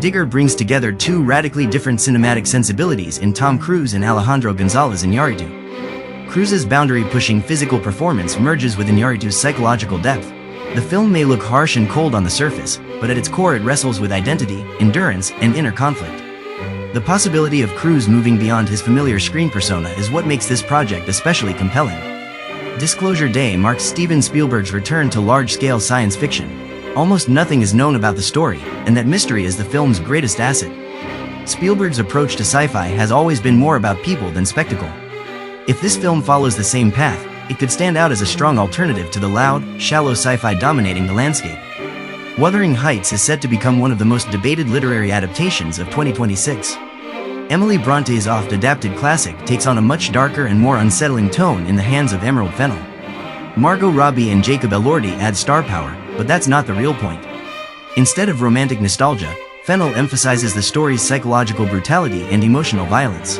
Digger brings together two radically different cinematic sensibilities in Tom Cruise and Alejandro Gonzalez Iñárritu. Cruise's boundary-pushing physical performance merges with Iñárritu's psychological depth. The film may look harsh and cold on the surface, but at its core it wrestles with identity, endurance, and inner conflict. The possibility of Cruise moving beyond his familiar screen persona is what makes this project especially compelling. Disclosure Day marks Steven Spielberg's return to large-scale science fiction. Almost nothing is known about the story, and that mystery is the film's greatest asset. Spielberg's approach to sci-fi has always been more about people than spectacle. If this film follows the same path, it could stand out as a strong alternative to the loud, shallow sci-fi dominating the landscape. Wuthering Heights is set to become one of the most debated literary adaptations of 2026. Emily Bronte's oft-adapted classic takes on a much darker and more unsettling tone in the hands of Emerald Fennell. Margot Robbie and Jacob Elordi add star power, but that's not the real point. Instead of romantic nostalgia, Fennell emphasizes the story's psychological brutality and emotional violence.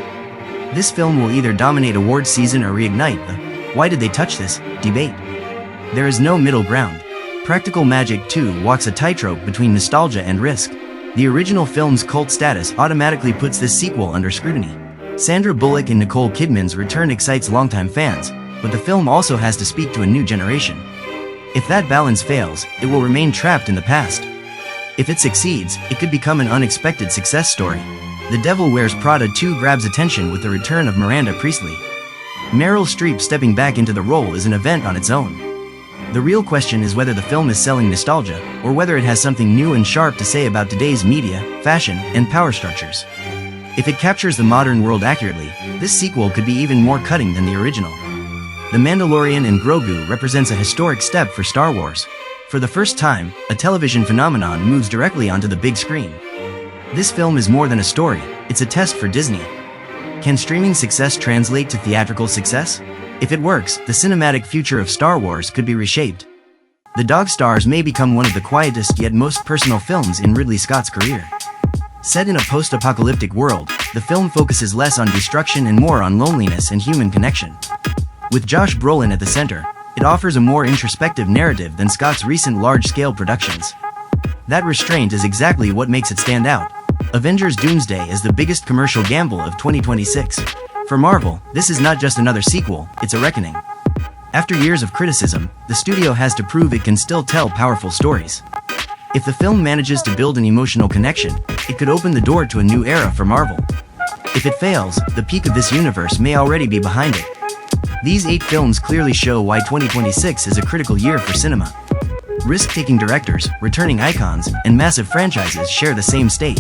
This film will either dominate awards season or reignite the "why did they touch this?" debate. There is no middle ground. Practical Magic 2 walks a tightrope between nostalgia and risk. The original film's cult status automatically puts this sequel under scrutiny. Sandra Bullock and Nicole Kidman's return excites longtime fans, but the film also has to speak to a new generation. If that balance fails, it will remain trapped in the past. If it succeeds, it could become an unexpected success story. The Devil Wears Prada 2 grabs attention with the return of Miranda Priestley. Meryl Streep stepping back into the role is an event on its own. The real question is whether the film is selling nostalgia, or whether it has something new and sharp to say about today's media, fashion, and power structures. If it captures the modern world accurately, this sequel could be even more cutting than the original. The Mandalorian and Grogu represents a historic step for Star Wars. For the first time, a television phenomenon moves directly onto the big screen. This film is more than a story, it's a test for Disney. Can streaming success translate to theatrical success? If it works, the cinematic future of Star Wars could be reshaped. The Dog Stars may become one of the quietest yet most personal films in Ridley Scott's career. Set in a post-apocalyptic world, the film focuses less on destruction and more on loneliness and human connection. With Josh Brolin at the center, it offers a more introspective narrative than Scott's recent large-scale productions. That restraint is exactly what makes it stand out. Avengers Doomsday is the biggest commercial gamble of 2026. For Marvel, this is not just another sequel, it's a reckoning. After years of criticism, the studio has to prove it can still tell powerful stories. If the film manages to build an emotional connection, it could open the door to a new era for Marvel. If it fails, the peak of this universe may already be behind it. These 8 films clearly show why 2026 is a critical year for cinema. Risk-taking directors, returning icons, and massive franchises share the same stage.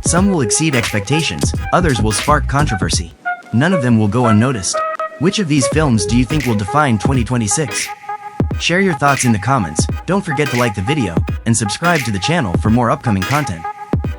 Some will exceed expectations, others will spark controversy. None of them will go unnoticed. Which of these films do you think will define 2026? Share your thoughts in the comments, don't forget to like the video, and subscribe to the channel for more upcoming content.